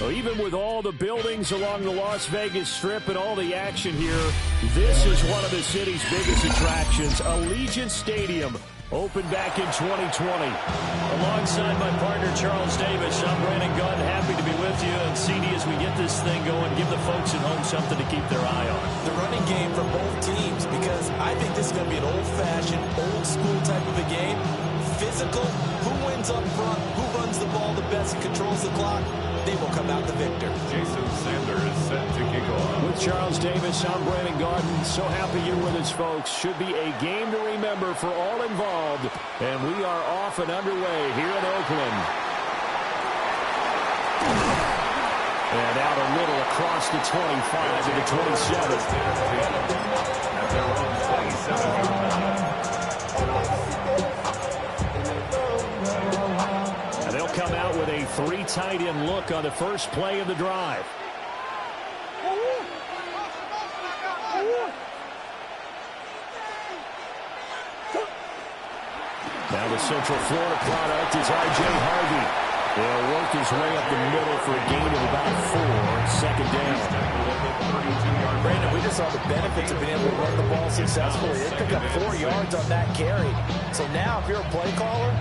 Well, even with all the buildings along the Las Vegas Strip and all the action here, this is one of the city's biggest attractions. Allegiant Stadium opened back in 2020. Alongside my partner, Charles Davis, I'm Brandon Gunn. Happy to be with you. And CD, as we get this thing going, give the folks at home something to keep their eye on. The running game for both teams, because I think this is going to be an old-fashioned, old-school type of a game. Physical, who wins up front, who runs the ball the best and controls the clock, they will come out the victor. Jason Sanders is set to kick off. With Charles Davis, I'm Brandon Garden. So happy you're with us, folks. Should be a game to remember for all involved. And we are off and underway here in Oakland. And out a little across the 25 to the 27. At their own 27. And they'll come out with a 3 tight end look on the first play of the drive. Now the Central Florida product is R.J. Harvey. He'll work his way up the middle for a gain of about 4, second down. Brandon, we just saw the benefits of being able to run the ball successfully. They picked up 4 yards on that carry. So now if you're a play caller,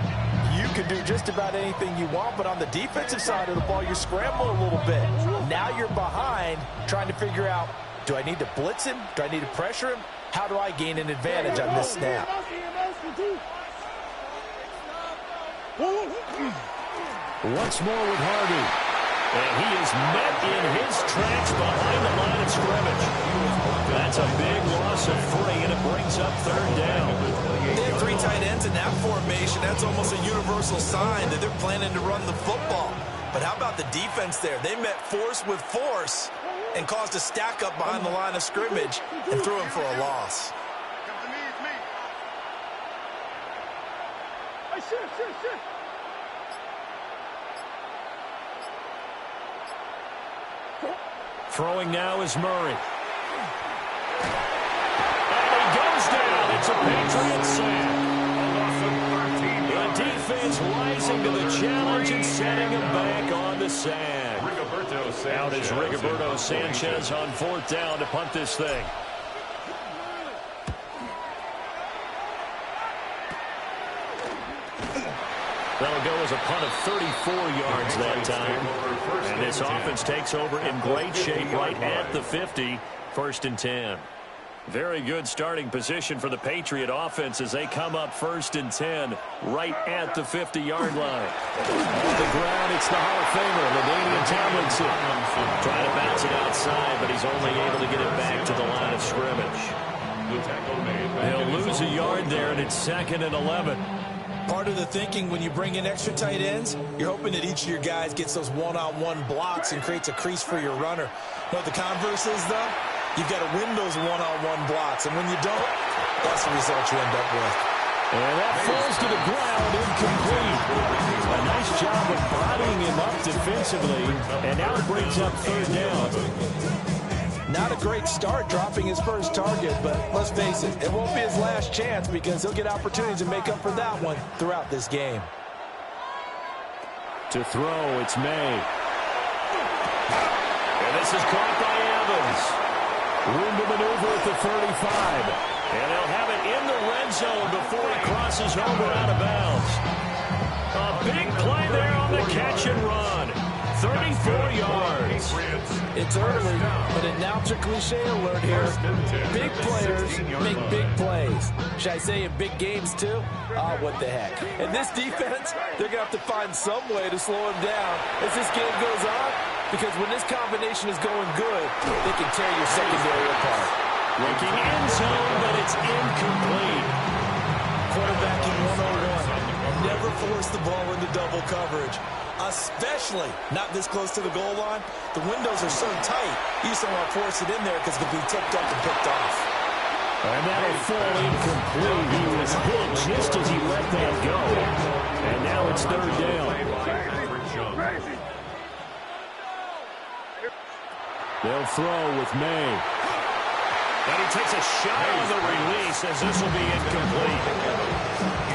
you can do just about anything you want, but on the defensive side of the ball, you're scrambling a little bit. Now you're behind trying to figure out, do I need to blitz him? Do I need to pressure him? How do I gain an advantage on this snap? Once more with Harvey. And he is met in his tracks behind the line of scrimmage. That's a big loss of 3, and it brings up 3rd down. They have 3 tight ends in that formation. That's almost a universal sign that they're planning to run the football. But how about the defense there? They met force with force and caused a stack up behind the line of scrimmage and threw him for a loss. Throwing now is Murray. And he goes down. It's a Patriot sack. The defense rising to the challenge and setting him back on the sack. Out is Rigoberto Sanchez on 4th down to punt this thing. That'll go as a punt of 34 yards that time. And this offense takes over in great shape right at the 50. 1st and 10. Very good starting position for the Patriot offense as they come up 1st and 10 right at the 50-yard line. On the ground, it's the Hall of Famer, LaDainian Tomlinson. Trying to bounce it outside, but he's only able to get it back to the line of scrimmage. They'll lose a yard there, and it's 2nd and 11. Part of the thinking when you bring in extra tight ends, you're hoping that each of your guys gets those one-on-one blocks and creates a crease for your runner. But the converse is, though, you've got to win those one-on-one blocks. And when you don't, that's the result you end up with. And that falls to the ground, incomplete. A nice job of bodying him up defensively. And now it brings up 3rd down. Not a great start dropping his first target, but let's face it, it won't be his last chance because he'll get opportunities to make up for that one throughout this game. To throw, it's May. And this is caught by Evans. Room to maneuver at the 35. And they'll have it in the red zone before he crosses over out of bounds. A big play there on the catch and run. 34 yards. It's early, but announcer cliche alert here. Big players make big plays. Should I say in big games too? Oh, what the heck. And this defense, they're going to have to find some way to slow him down as this game goes on, because when this combination is going good, they can tear your secondary apart. Looking end zone, but it's incomplete. Quarterbacking 101. Never force the ball into double coverage, especially not this close to the goal line. The windows are so tight, you just don't want to force it in there because it could be tipped up and picked off. And that'll fall incomplete. He was hit just as he let that go. And now it's 3rd down. They'll throw with May. And he takes a shot on the release as this will be incomplete.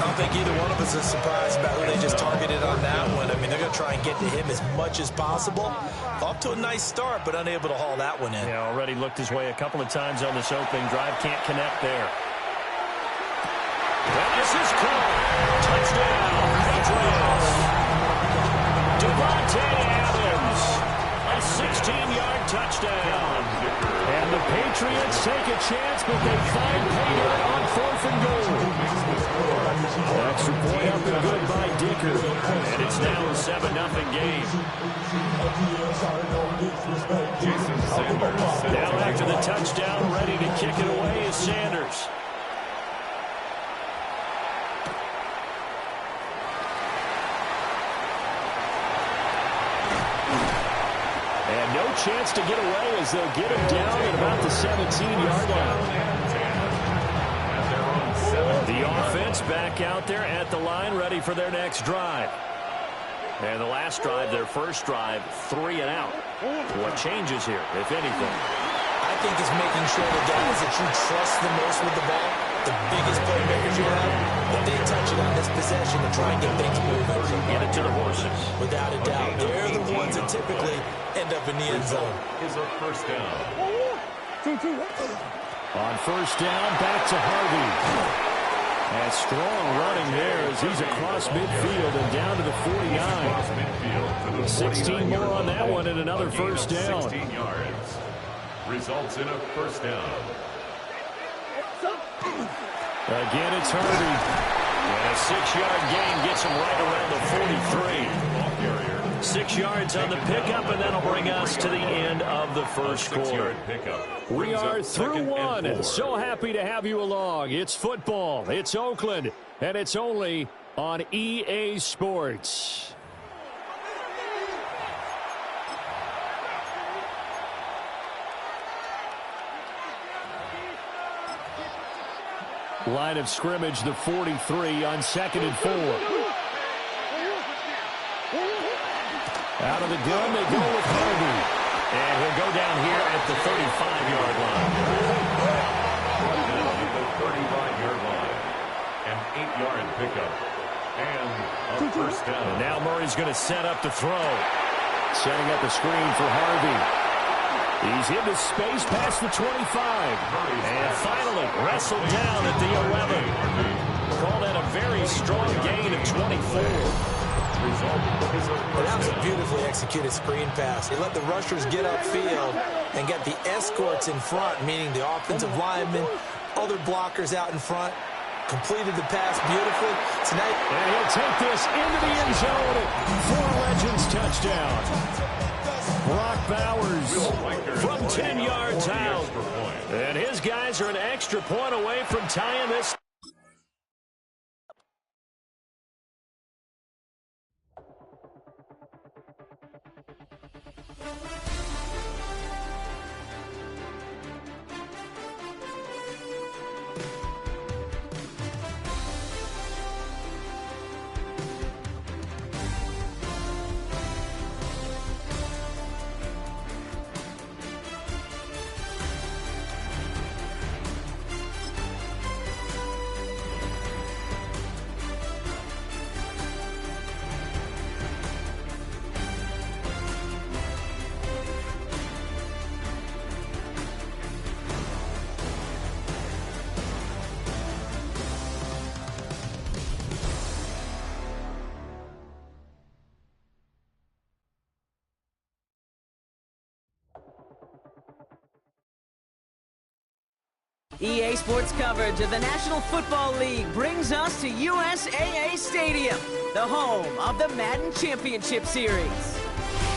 don't think either one of us is surprised about who they just targeted on that one. I mean, they're going to try and get to him as much as possible. Off to a nice start, but unable to haul that one in. Yeah, already looked his way a couple of times on this opening drive. Can't connect there. And this is caught. Touchdown, Patriots. Devontae Adams. A 16-yard touchdown. And the Patriots take a chance, but they find paydirt on 4th and goal. Extra point up and good by Dicker. And it's now a 7-0 game. Now after the touchdown, ready to kick it away is Sanders. And no chance to get away as they'll get him down at about the 17-yard line. The offense back out there at the line, ready for their next drive. And the last drive, their first drive, 3 and out. What changes here, if anything? I think it's making sure the guys that you trust the most with the ball, the biggest playmakers you have, that they touch it on this possession to try and get things moving. Get it to the horses. Without a doubt. They're the ones that typically end up in the end zone. Is a first down. On first down, back to Harvey. And strong running there as he's across midfield and down to the 49. 16 more on that one and another first down. 16 yards. Results in a first down. Again, it's Harvey. And a 6-yard gain gets him right around the 43. 6 yards on the pickup, and that'll bring us to the end of the first quarter. We are through one. So happy to have you along. It's football. It's Oakland. And it's only on EA Sports. Line of scrimmage, the 43 on 2nd and 4. Out of the gun, they go with Harvey. And he'll go down here at the 35-yard line. At the 35-yard line. An 8-yard pickup. And a first down. And now Murray's going to set up the throw. Setting up a screen for Harvey. He's into space past the 25. And finally wrestled down at the 11. Call that a very strong gain of 24. That was a beautifully executed screen pass. He let the rushers get upfield and get the escorts in front, meaning the offensive linemen, other blockers out in front. Completed the pass beautifully. Tonight, and he'll take this into the end zone for a Legends touchdown. Brock Bowers from 10 yards out. And his guys are an extra point away from tying this. EA Sports coverage of the National Football League brings us to USAA Stadium, the home of the Madden Championship Series.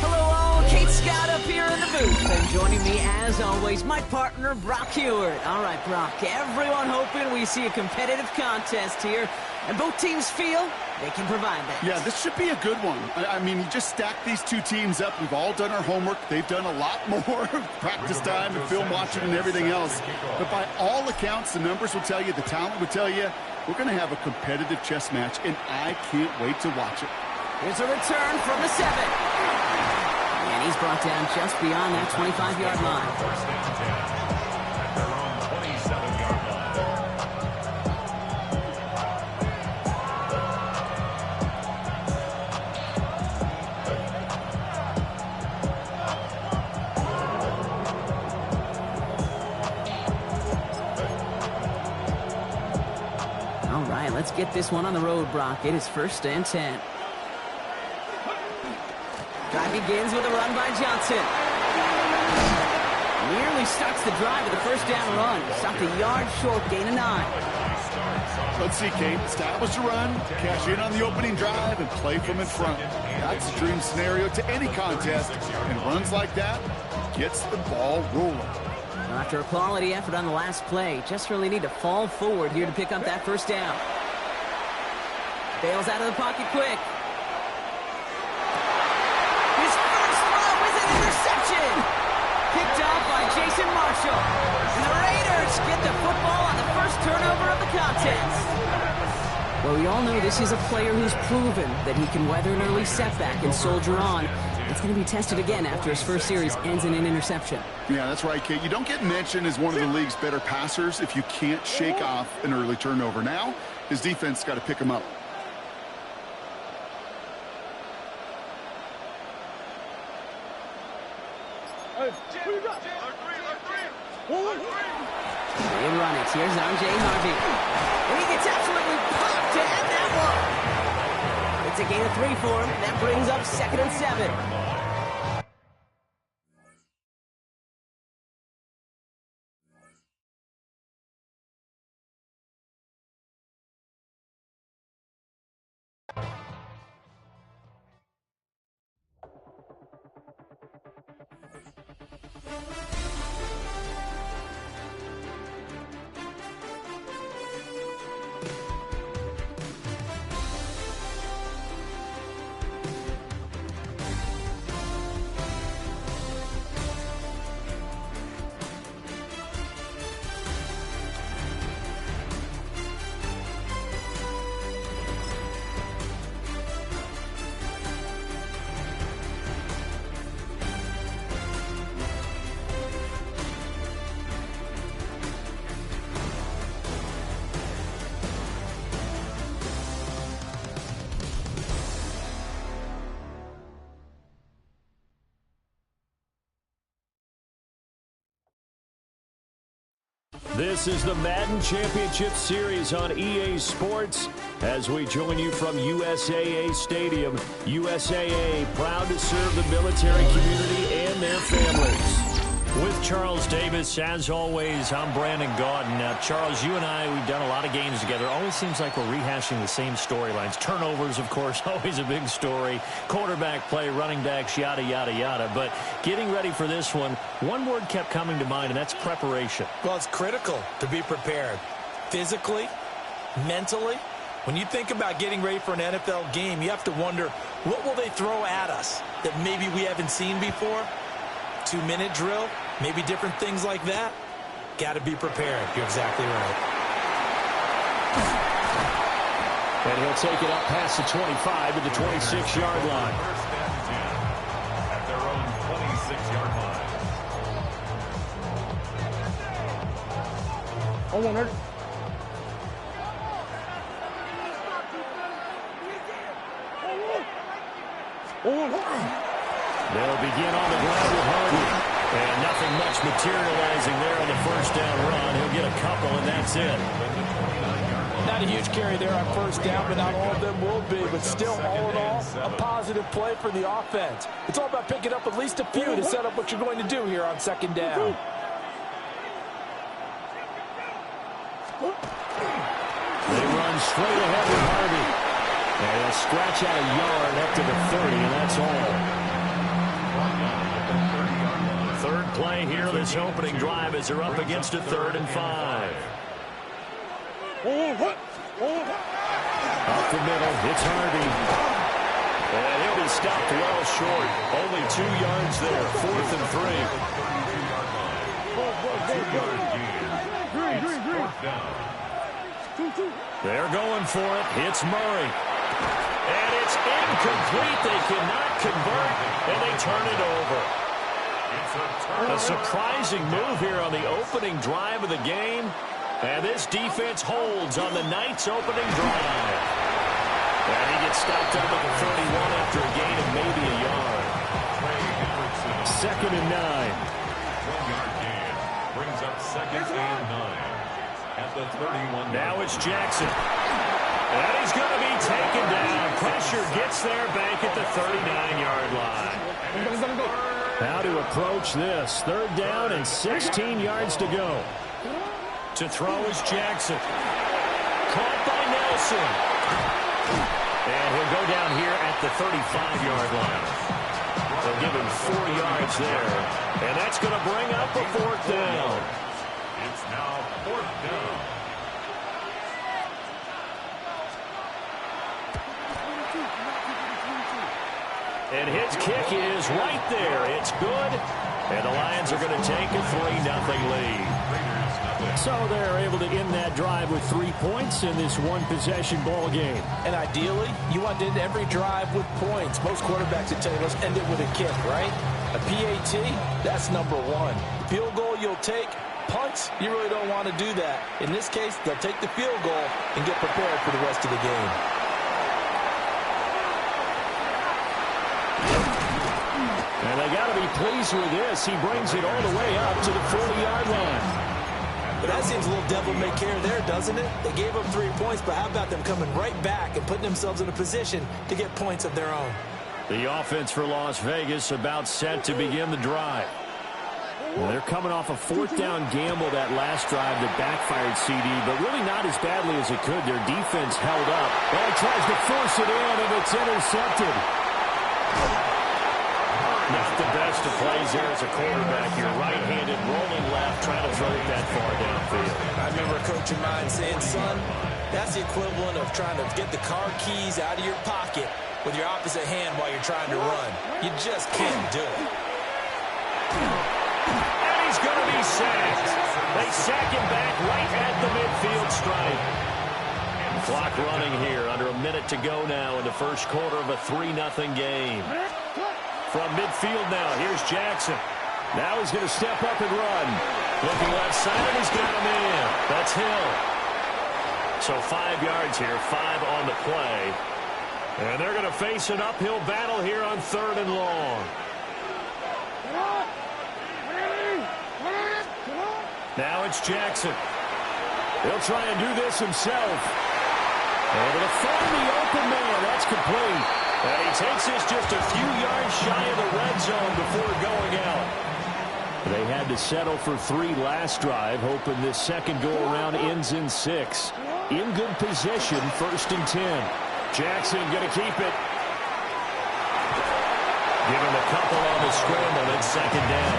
Hello all, Kate Scott up here in the booth, and joining me as always, my partner Brock Heward. All right, Brock, everyone hoping we see a competitive contest here, and both teams feel they can provide that. Yeah, this should be a good one. I mean, you just stack these two teams up. We've all done our homework. They've done a lot more practice time and film watching and everything else. But by all accounts, the numbers will tell you, the talent will tell you, we're going to have a competitive chess match, and I can't wait to watch it. Here's a return from the 7. And he's brought down just beyond that 25-yard line. First and 10. At their own 27-yard line. get this one on the road, Brock. It is 1st and 10. Drive begins with a run by Johnson. Nearly starts the drive with a 1st down run. Stopped a yard short, gain of 9. Let's see, Kate. Establish a run, cash in on the opening drive, and play from in front. That's a dream scenario to any contest, and runs like that gets the ball rolling. After a quality effort on the last play, just really need to fall forward here to pick up that 1st down. Bails out of the pocket quick. His first throw is an interception. Picked off by Jason Marshall. And the Raiders get the football on the first turnover of the contest. Well, we all know this is a player who's proven that he can weather an early setback and soldier on. It's going to be tested again after his first series ends in an interception. Yeah, that's right, Kate. You don't get mentioned as one of the league's better passers if you can't shake off an early turnover. Now, his defense got to pick him up. They run it. Here's J. Harvey. And he gets absolutely popped to end that one. It's a gain of 3 for him. That brings up 2nd and 7. This is the Madden Championship Series on EA Sports as we join you from USAA Stadium. USAA, proud to serve the military community and their families. With Charles Davis, as always, I'm Brandon Gaudin. Now, Charles, you and I, we've done a lot of games together. Always seems like we're rehashing the same storylines. Turnovers, of course, always a big story. Quarterback play, running backs, yada, yada, yada. But getting ready for this one word kept coming to mind, and that's preparation. Well, it's critical to be prepared. Physically, mentally. When you think about getting ready for an NFL game, you have to wonder, what will they throw at us that maybe we haven't seen before? 2-minute drill, maybe different things like that. Got to be prepared. You're exactly right. And he'll take it up past the 25 to the 26-yard line. First and 10 at their own 26-yard line. Hold on, Hurt. They'll begin on the ground with Harvey. And nothing much materializing there on the first down run. He'll get a couple, and that's it. Not a huge carry there on first down, but not all of them will be. But still, all in all, a positive play for the offense. It's all about picking up at least a few to set up what you're going to do here on second down. They run straight ahead with Harvey. And they'll scratch out a yard up to the 30, and that's all. Third play here, this opening drive as they're up against a 3rd and 5. Up the middle, it's Harvey. And he'll be stopped well short. Only 2 yards there, 4th and 3. They're going for it. It's Murray. And it's incomplete. They cannot convert, and they turn it over. A surprising move here on the opening drive of the game. And this defense holds on the Knights' opening drive. And he gets stopped up at the 31 after a gain of maybe a yard. 2nd and 9. 1-yard gain brings up 2nd and 9 at the 31. Now it's Jackson. And he's going to be taken down. Pressure gets there back at the 39-yard line. How to approach this. 3rd down and 16 yards to go. To throw is Jackson. Caught by Nelson. And he'll go down here at the 35-yard line. They'll give him 4 yards there. And that's going to bring up a 4th down. It's now 4th down. And his kick is right there. It's good. And the Lions are going to take a 3-0 lead. So they're able to end that drive with 3 points in this one-possession ball game. And ideally, you want to end every drive with points. Most quarterbacks would tell you, let's end it with a kick, right? A PAT, that's number 1. Field goal you'll take. Punts, you really don't want to do that. In this case, they'll take the field goal and get prepared for the rest of the game. And they got to be pleased with this. He brings it all the way up to the 40-yard line. But that seems a little devil-may-care there, doesn't it? They gave up 3 points, but how about them coming right back and putting themselves in a position to get points of their own? The offense for Las Vegas about set to begin the drive. Well, they're coming off a 4th down gamble that last drive that backfired CD, but really not as badly as it could. Their defense held up. Well, he tries to force it in, and it's intercepted. Not the best of plays there as a quarterback. You're right-handed, rolling left, trying to throw it that far downfield. I remember a coach of mine saying, son, that's the equivalent of trying to get the car keys out of your pocket with your opposite hand while you're trying to run. You just can't do it. And he's going to be sacked. They sack him back right at the midfield stripe. Clock running here. Under a minute to go now in the first quarter of a 3-0 game. From midfield now, here's Jackson. Now he's going to step up and run. Looking left side, and he's got him in. That's Hill. So 5 yards here, 5 on the play. And they're going to face an uphill battle here on 3rd and long. Now it's Jackson. He'll try and do this himself. Able to find the open man. That's complete. And he takes this just a few yards shy of the red zone before going out. They had to settle for 3 last drive, hoping this second go-around ends in 6. In good position, 1st and 10. Jackson going to keep it. Give him a couple on the scramble at 2nd down.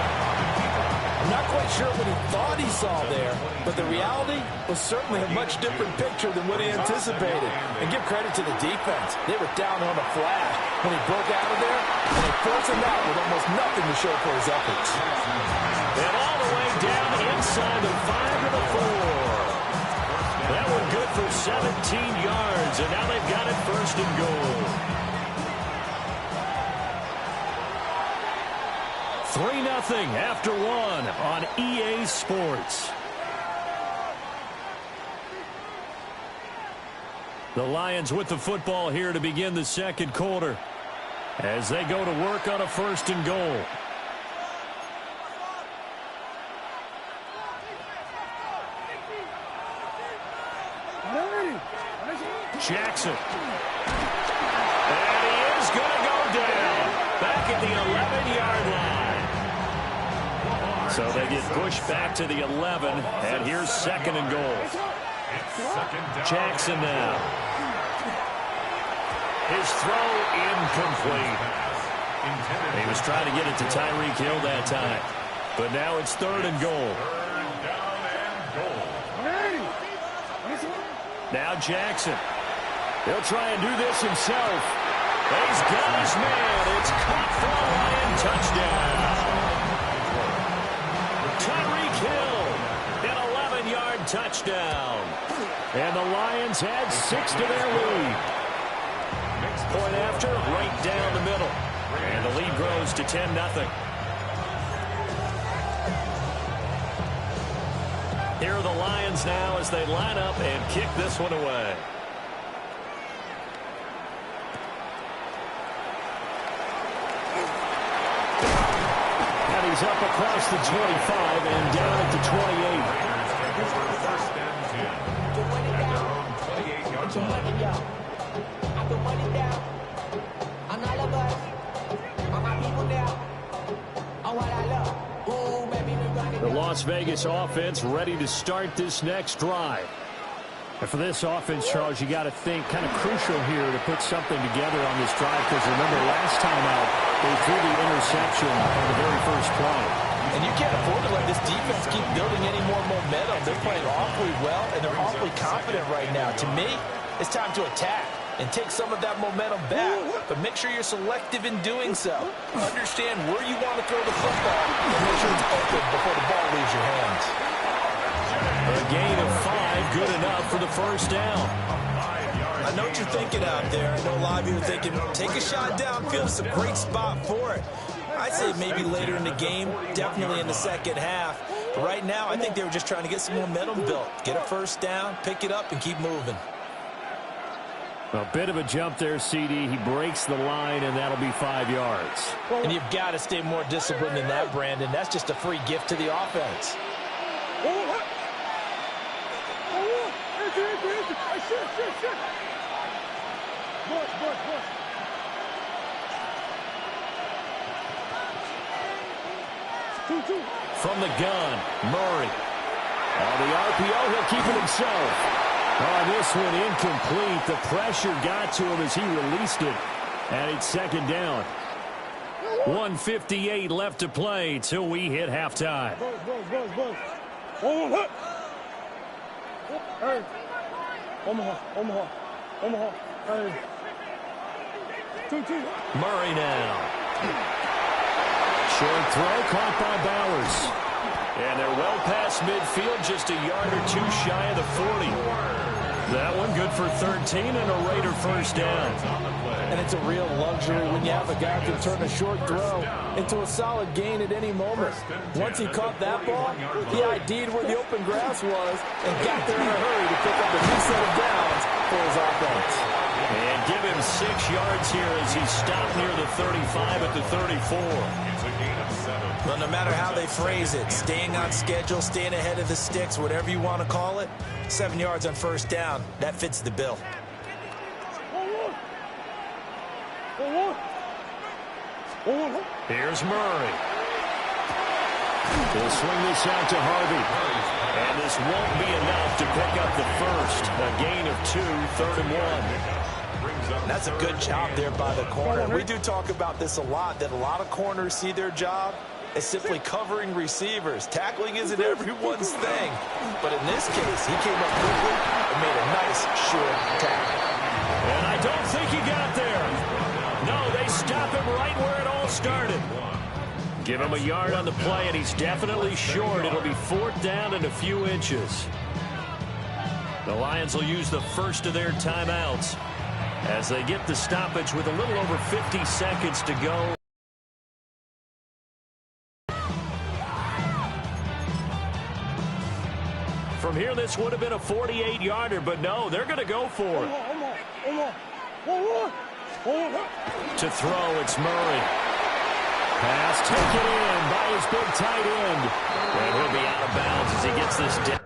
I'm not quite sure what he thought he saw there, but the reality was certainly a much different picture than what he anticipated. And give credit to the defense. They were down on a flash when he broke out of there, and they forced him out with almost nothing to show for his efforts. And all the way down inside the 5 to the 4. That one good for 17 yards, and now they've got it 1st and goal. 3-0 after 1 on EA Sports. The Lions with the football here to begin the second quarter as they go to work on a 1st and goal. Jackson. And he is going to go down back at the 11-yard line. So they get pushed back to the 11, and here's 2nd and goal. Jackson now. His throw incomplete. He was trying to get it to Tyreek Hill that time. But now it's 3rd and goal. Now Jackson. He'll try and do this himself. He's got his man. It's caught for a Lion touchdown. Tyreek Hill, an 11-yard touchdown. And the Lions add 6 to their lead. Point after, right down the middle. And the lead grows to 10-0. Here are the Lions now as they line up and kick this one away. He's up across the 25 and down at the 28. put your money up. I put money down on all of us, on my people now, on what I love. Ooh, baby, we're running. The Las Vegas offense ready to start this next drive. And for this offense, Charles, you got to think kind of crucial here to put something together on this drive, because remember last time out they threw the interception on the very first play. And you can't afford to let this defense keep building any more momentum. They're playing awfully well, and they're awfully confident right now. To me, it's time to attack and take some of that momentum back. But make sure you're selective in doing so. Understand where you want to throw the football and make sure it's open before the ball leaves your hands. A gain of 5, good enough for the first down. I know what you're thinking out there. I know a lot of you are thinking, take a shot downfield. It's a great spot for it. I'd say maybe later in the game, definitely in the second half. But right now, I think they were just trying to get some momentum built. Get a first down, pick it up, and keep moving. A bit of a jump there, CD. He breaks the line, and that'll be 5 yards. And you've got to stay more disciplined than that, Brandon. That's just a free gift to the offense. From the gun, Murray. On the RPO, he'll keep it himself. On this one, incomplete. The pressure got to him as he released it. And it's second down. 1:58 left to play till we hit halftime. Murray now. Short throw caught by Bowers. And they're well past midfield, just a yard or two shy of the 40. That one good for 13 and a Raider first down. And it's a real luxury when you have a guy who can turn a short throw into a solid gain at any moment. Once he caught that ball, he ID'd where the open grass was and got there in a hurry to pick up a new set of downs for his offense. And give him 6 yards here as he stopped near the 35 at the 34. Well, no matter how they phrase it, staying on schedule, staying ahead of the sticks, whatever you want to call it, 7 yards on first down, that fits the bill. Here's Murray. He'll swing this out to Harvey. And this won't be enough to pick up the first. A gain of 2, 3rd and 1. That's a good job there by the corner. We do talk about this a lot, that a lot of corners see their job as simply covering receivers. Tackling isn't everyone's thing. But in this case, he came up quickly and made a nice short tackle. And I don't think he got there. No, they stop him right where it all started. Give him a yard on the play, and he's definitely short. It'll be 4th down and a few inches. The Lions will use the first of their timeouts as they get the stoppage with a little over 50 seconds to go. From here, this would have been a 48-yarder, but no, they're going to go for it. To throw, it's Murray. Pass taken in by his big tight end. And he'll be out of bounds as he gets this down.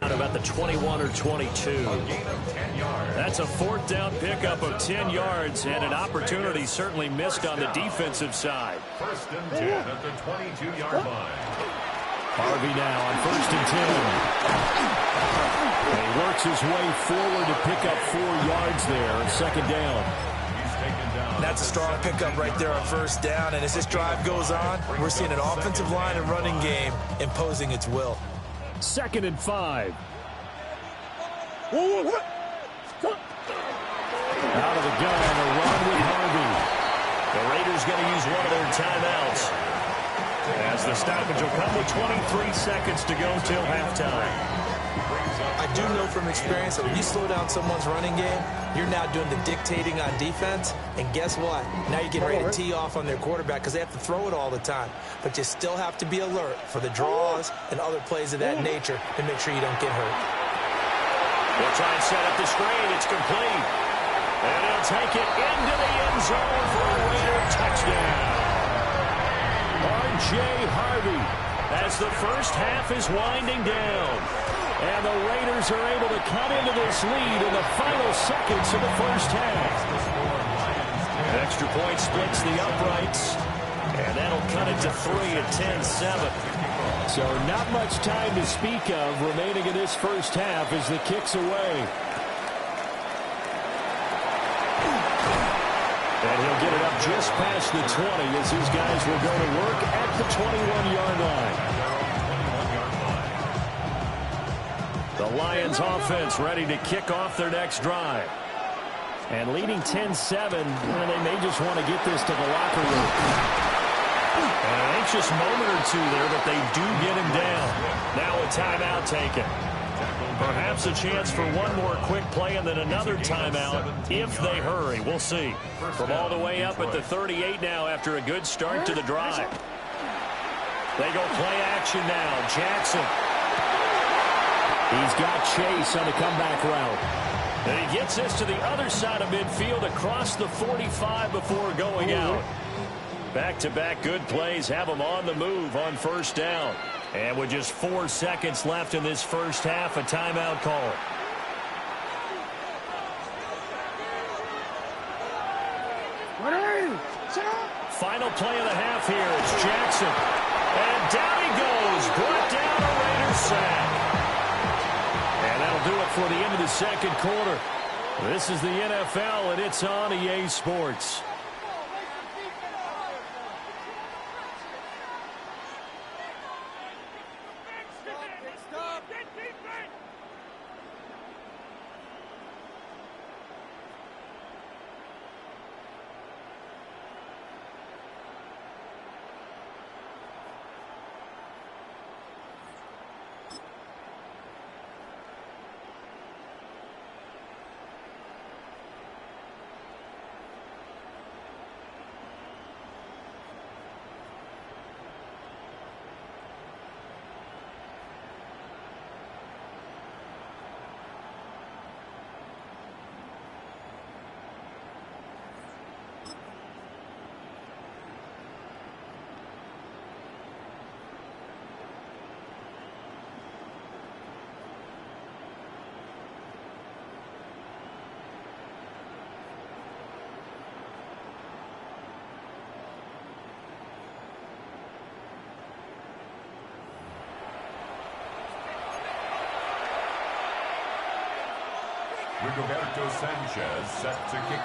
About the 21 or 22. That's a 4th down pickup of 10 yards and an opportunity certainly missed on the defensive side. 1st and 10 at the 22-yard line. Harvey now on 1st and 10. And he works his way forward to pick up 4 yards there. 2nd down. He's taken down That's a strong pickup right there on first down. And as this drive goes on, we're seeing an offensive line and running game imposing its will. 2nd and 5. Out of the gun, a run with Harvey. The Raiders going to use one of their timeouts, as the stoppage will come with 23 seconds to go till halftime. I do know from experience that when you slow down someone's running game, you're now doing the dictating on defense. And guess what? Now you're getting ready to tee off on their quarterback because they have to throw it all the time. But you still have to be alert for the draws and other plays of that nature to make sure you don't get hurt. They'll try and set up the screen. It's complete. And he'll take it into the end zone for a Raider touchdown. R.J. Harvey, as the first half is winding down. And the Raiders are able to cut into this lead in the final seconds of the first half. An extra point splits the uprights. And that'll cut it to 3 at 10-7. So not much time to speak of remaining in this first half as the kick's away. And he'll get it up just past the 20 as his guys will go to work at the 21-yard line. The Lions offense ready to kick off their next drive. And leading 10-7, they may just want to get this to the locker room. An anxious moment or two there, but they do get him down. Now a timeout taken. Perhaps a chance for one more quick play and then another timeout if they hurry. We'll see. From all the way up at the 38 now after a good start to the drive. They go play action now. Jackson. He's got Chase on the comeback route. And he gets this to the other side of midfield across the 45 before going out. Back-to-back good plays have them on the move on first down. And with just 4 seconds left in this first half, a timeout call. Final play of the half here. It's Jackson. And down he goes. Brought down a Raiders sack. And that'll do it for the end of the second quarter. This is the NFL, and it's on EA Sports.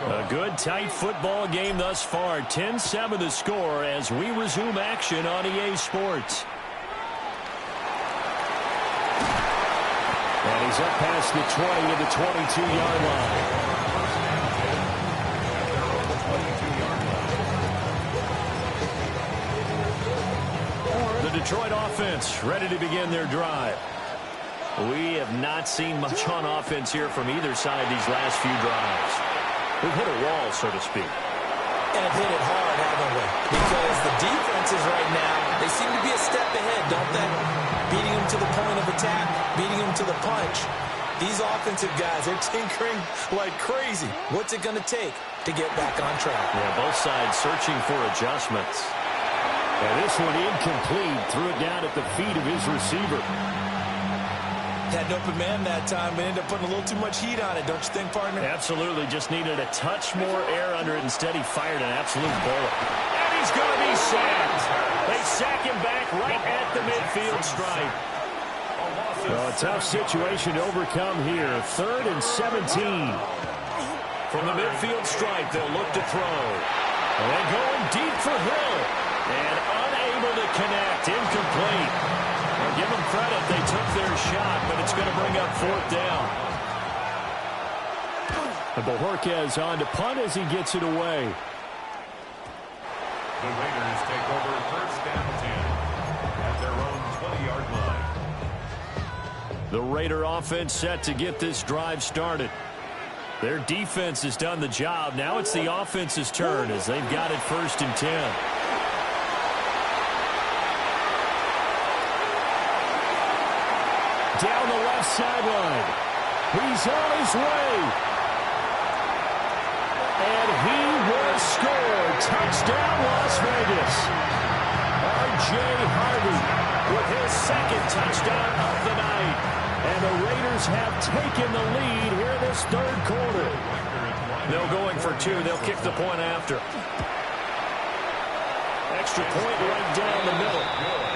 A good, tight football game thus far. 10-7 the score as we resume action on EA Sports. And he's up past the 20 to the 22-yard line. The Detroit offense ready to begin their drive. We have not seen much on offense here from either side these last few drives. We've hit a wall, so to speak. And hit it hard, haven't we? Because the defenses right now, they seem to be a step ahead, don't they? Beating them to the point of attack, beating them to the punch. These offensive guys, they're tinkering like crazy. What's it going to take to get back on track? Yeah, both sides searching for adjustments. And this one incomplete. Threw it down at the feet of his receiver. Had an open man that time, but ended up putting a little too much heat on it, don't you think, partner? Absolutely. Just needed a touch more air under it. Instead, he fired an absolute bullet. And he's going to be sacked. They sack him back right at the midfield stripe. A tough situation to overcome here. 3rd and 17. From the midfield stripe, they'll look to throw. And going deep for Hill. And unable to connect. Incomplete. Well, give them credit. They took their shot, but it's going to bring up fourth down. And Bojorquez on to punt as he gets it away. The Raiders take over first down 10 at their own 20-yard line. The Raider offense set to get this drive started. Their defense has done the job. Now it's the offense's turn as they've got it first and 10. Down the left sideline. He's on his way. And he will score. Touchdown, Las Vegas. R.J. Harvey with his second touchdown of the night. And the Raiders have taken the lead here in this third quarter. They'll going for two. They'll kick the point after. Extra point right down the middle.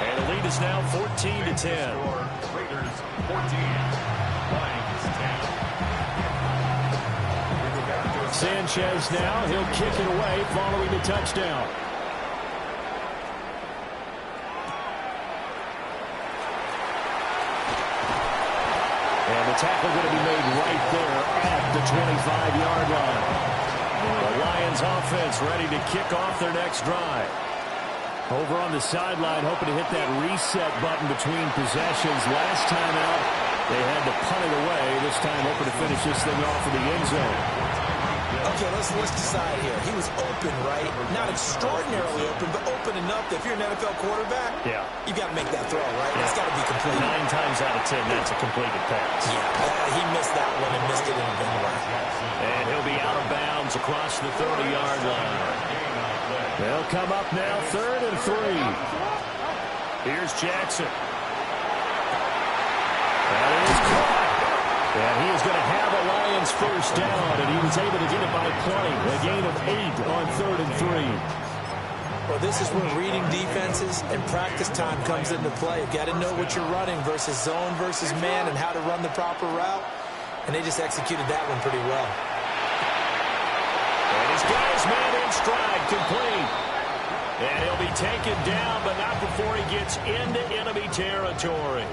And the lead is now 14-10. Raiders 14, Lions 10. Sanchez now. He'll kick it away following the touchdown. And the tackle going to be made right there at the 25-yard line. The Lions offense ready to kick off their next drive. Over on the sideline, hoping to hit that reset button between possessions. Last time out, they had to punt it away. This time, hoping to finish this thing off in the end zone. Okay, let's decide here. He was open, right? Not extraordinarily open, but open enough that if you're an NFL quarterback, you got to make that throw, right? That's got to be completed. 9 times out of 10, that's a completed pass. Yeah, he missed that one and missed it in a big way. And he'll be out of bounds across the 30-yard line. They'll come up now, 3rd and 3. Here's Jackson. That is caught. And he is going to have a Lions first down, and he was able to get it by plenty. A gain of 8 on 3rd and 3. Well, this is where reading defenses and practice time comes into play. You've got to know what you're running versus zone versus man and how to run the proper route. And they just executed that one pretty well. And he's got his man in stride, complete. And he'll be taken down, but not before he gets into enemy territory.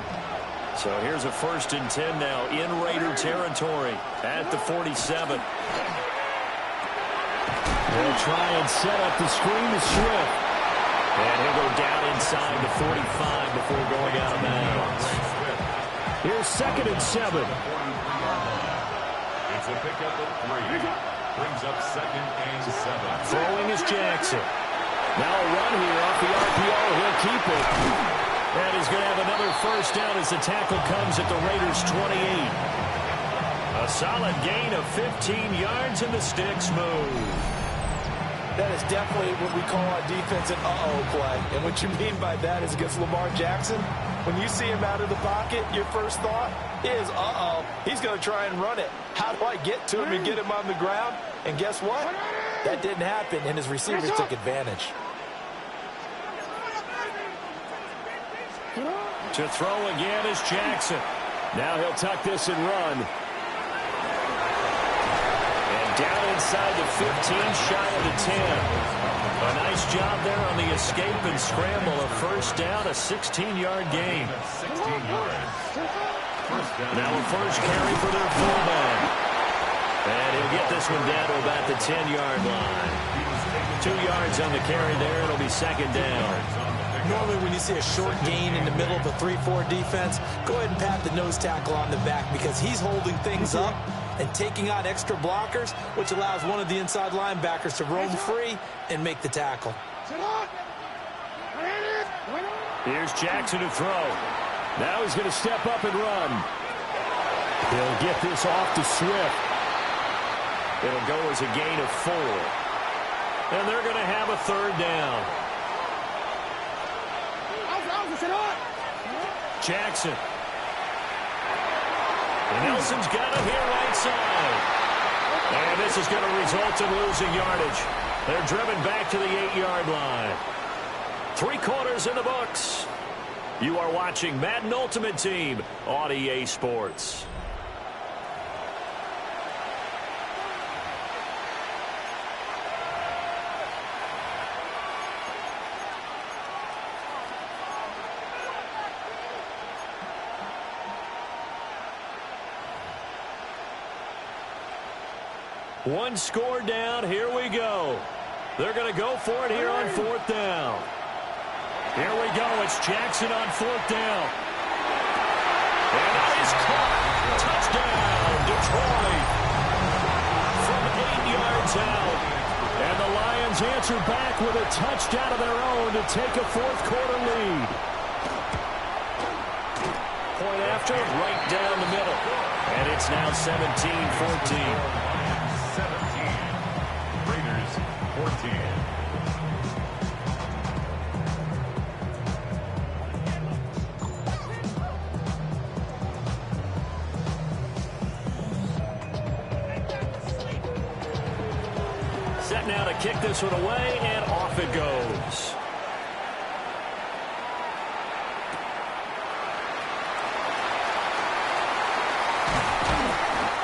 So here's a 1st and 10 now in Raider territory at the 47. They'll try and set up the screen to Swift. And he'll go down inside the 45 before going out of bounds. Here's 2nd and 7. It's a pickup of 3. Brings up 2nd and 7. Throwing is Jackson. Now a run here off the RPO. He'll keep it. And he's going to have another first down as the tackle comes at the Raiders' 28. A solid gain of 15 yards and the sticks move. That is definitely what we call on defense an uh-oh play. And what you mean by that is against Lamar Jackson, when you see him out of the pocket, your first thought is, uh-oh, he's going to try and run it. How do I get to him and get him on the ground? And guess what? That didn't happen, and his receivers took advantage. To throw again is Jackson. Now he'll tuck this and run. And down inside the 15, shy of the 10. A nice job there on the escape and scramble. A first down, a 16-yard gain. 16 yards. Now a first carry for their fullback. And he'll get this one down to about the 10-yard line. 2 yards on the carry there. It'll be 2nd down. Normally when you see a short gain in the middle of a 3-4 defense, go ahead and pat the nose tackle on the back because he's holding things up and taking on extra blockers, which allows one of the inside linebackers to roam free and make the tackle. Here's Jackson to throw. Now he's going to step up and run. He'll get this off to Swift. It'll go as a gain of 4. And they're going to have a 3rd down. Jackson. And Nelson's got it here right side. And this is going to result in losing yardage. They're driven back to the 8-yard line. 3 quarters in the books. You are watching Madden Ultimate Team on EA Sports. One score down. Here we go. They're going to go for it here on 4th down. Here we go. It's Jackson on 4th down. And that is caught. Touchdown, Detroit. From 8 yards out. And the Lions answer back with a touchdown of their own to take a 4th quarter lead. Point after, right down the middle. And it's now 17-14. 17. Raiders 14. Set now to kick this one away, and off it goes.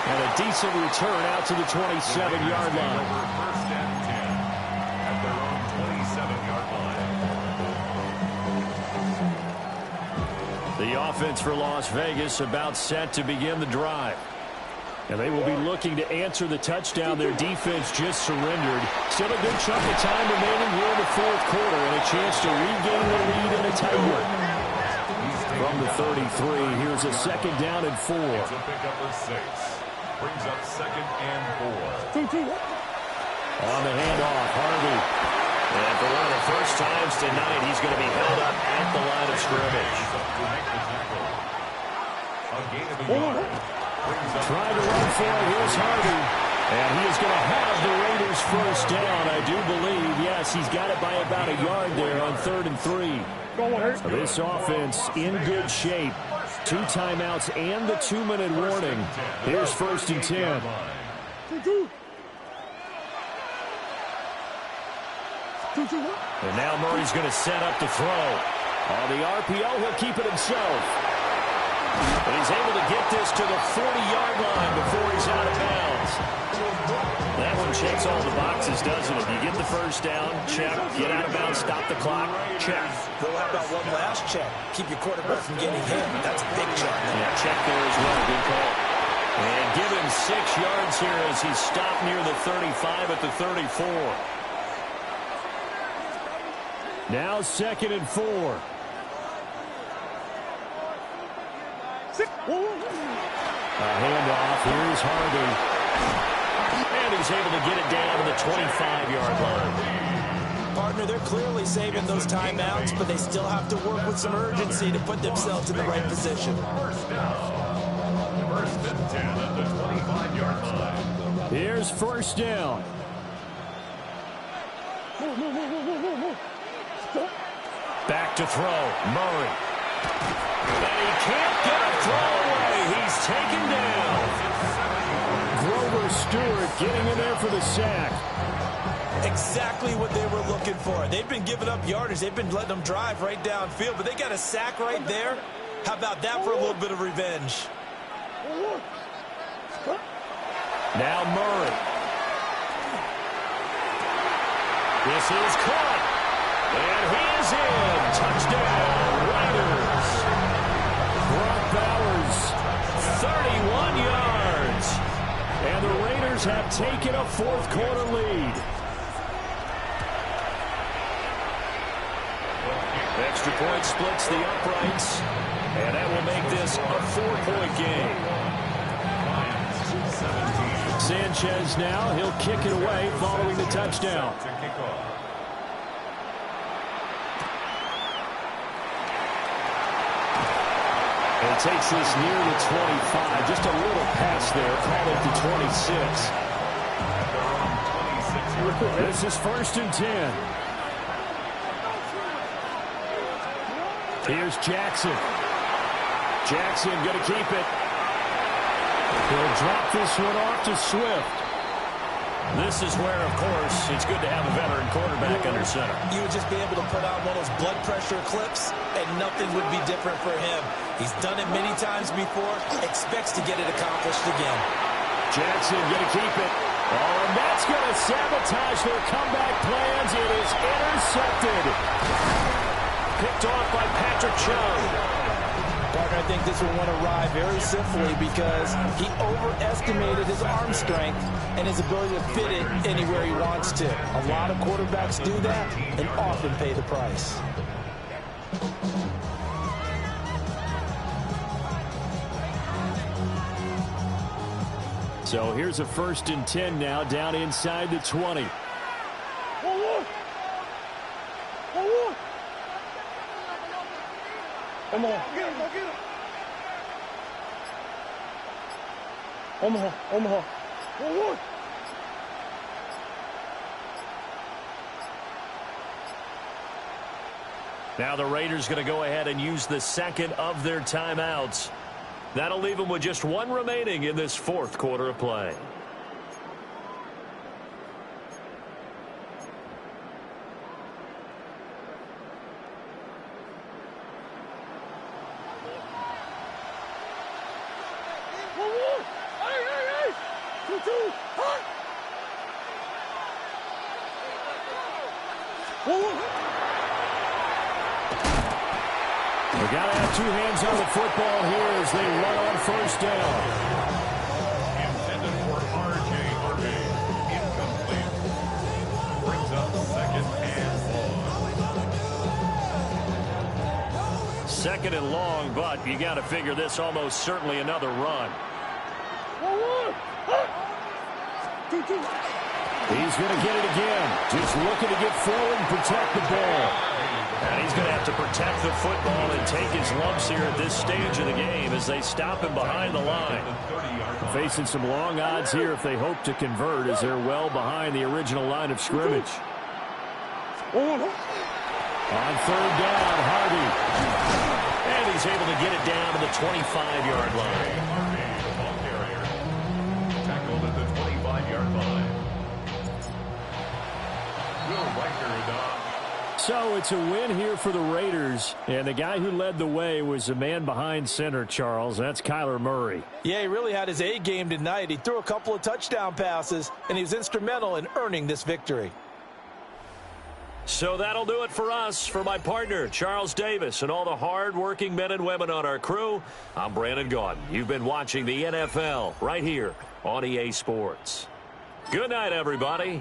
And a decent return out to the 27-yard line. First and 10 at their own 27-yard line. The offense for Las Vegas about set to begin the drive. And they will be looking to answer the touchdown their defense just surrendered. Still a good chunk of time remaining here in the 4th quarter and a chance to regain the lead in a tight one. From the 33, here's a 2nd down and 4. It's a pickup of 6. Brings up 2nd and 4. On the handoff, Harvey. And for one of the first times tonight, he's going to be held up at the line of scrimmage. A gain of a yard. Trying to run for it. Here's Harvey. And he is going to have the Raiders first down, I do believe. Yes, he's got it by about a yard there on 3rd and 3. This offense in good shape. 2 timeouts and the 2-minute warning. Here's 1st and 10. And now Murray's going to set up to throw. On the RPO, he'll keep it himself. But he's able to get this to the 40-yard line before he's out of bounds. That one checks all the boxes, doesn't it? You get the first down, check. Get out of bounds, stop the clock, check. Well, how about one last check? Keep your quarterback from getting hit. That's a big check. Yeah, check there as well. Good call. And give him 6 yards here as he's stopped near the 35 at the 34. Now 2nd and 4. A handoff. Here's Harvey. And he's able to get it down to the 25-yard line. Partner, they're clearly saving those timeouts, but they still have to work with some urgency to put themselves in the right position. First down. 1st and 10 at the 25-yard line. Here's 1st down. Back to throw. Murray. And he can't get a throw away. He's taken down. Grover Stewart getting in there for the sack. Exactly what they were looking for. They've been giving up yardage. They've been letting them drive right downfield, but they got a sack right there. How about that for a little bit of revenge? Now Murray. This is caught. And he is in. Touchdown, Raiders. Brock Bowers, 31 yards. And the Raiders have taken a 4th quarter lead. Extra point splits the uprights. And that will make this a 4-point game. Sanchez now, he'll kick it away following the touchdown. And it takes this near the 25. Just a little pass there. Call it the 26. This is 1st and 10. Here's Jackson. Jackson going to keep it. He'll drop this one off to Swift. This is where, of course, it's good to have a veteran quarterback under center. You would just be able to put on one of those blood pressure clips, and nothing would be different for him. He's done it many times before, expects to get it accomplished again. Jackson going to keep it. Oh, and that's going to sabotage their comeback plans. It is intercepted. Picked off by Patrick Chung. Partner, I I think this will win a ride very simply because he overestimated his arm strength and his ability to fit it anywhere he wants to. A lot of quarterbacks do that and often pay the price. So here's a 1st and 10 now, down inside the 20. Come on. Get him, go get him. Omaha, Omaha. Forward. Now the Raiders going to go ahead and use the second of their timeouts. That'll leave them with just one remaining in this 4th quarter of play. They got to have 2 hands on the football here as they run on 1st down. Intended for R.J. Harvey. Incomplete. Brings up 2nd and long. 2nd and long, but you got to figure this almost certainly another run. He's going to get it again. Just looking to get forward and protect the ball. And he's going to have to protect the football and take his lumps here at this stage of the game as they stop him behind the line. Facing some long odds here if they hope to convert as they're well behind the original line of scrimmage. On 3rd down, Harvey. And he's able to get it down to the 25-yard line. Tackled at the 25-yard line. Will Riker So it's a win here for the Raiders, and the guy who led the way was the man behind center, Charles. That's Kyler Murray. Yeah, he really had his A game tonight. He threw a couple of touchdown passes, and he was instrumental in earning this victory. So that'll do it for us. For my partner, Charles Davis, and all the hard-working men and women on our crew, I'm Brandon Gaudin. You've been watching the NFL right here on EA Sports. Good night, everybody.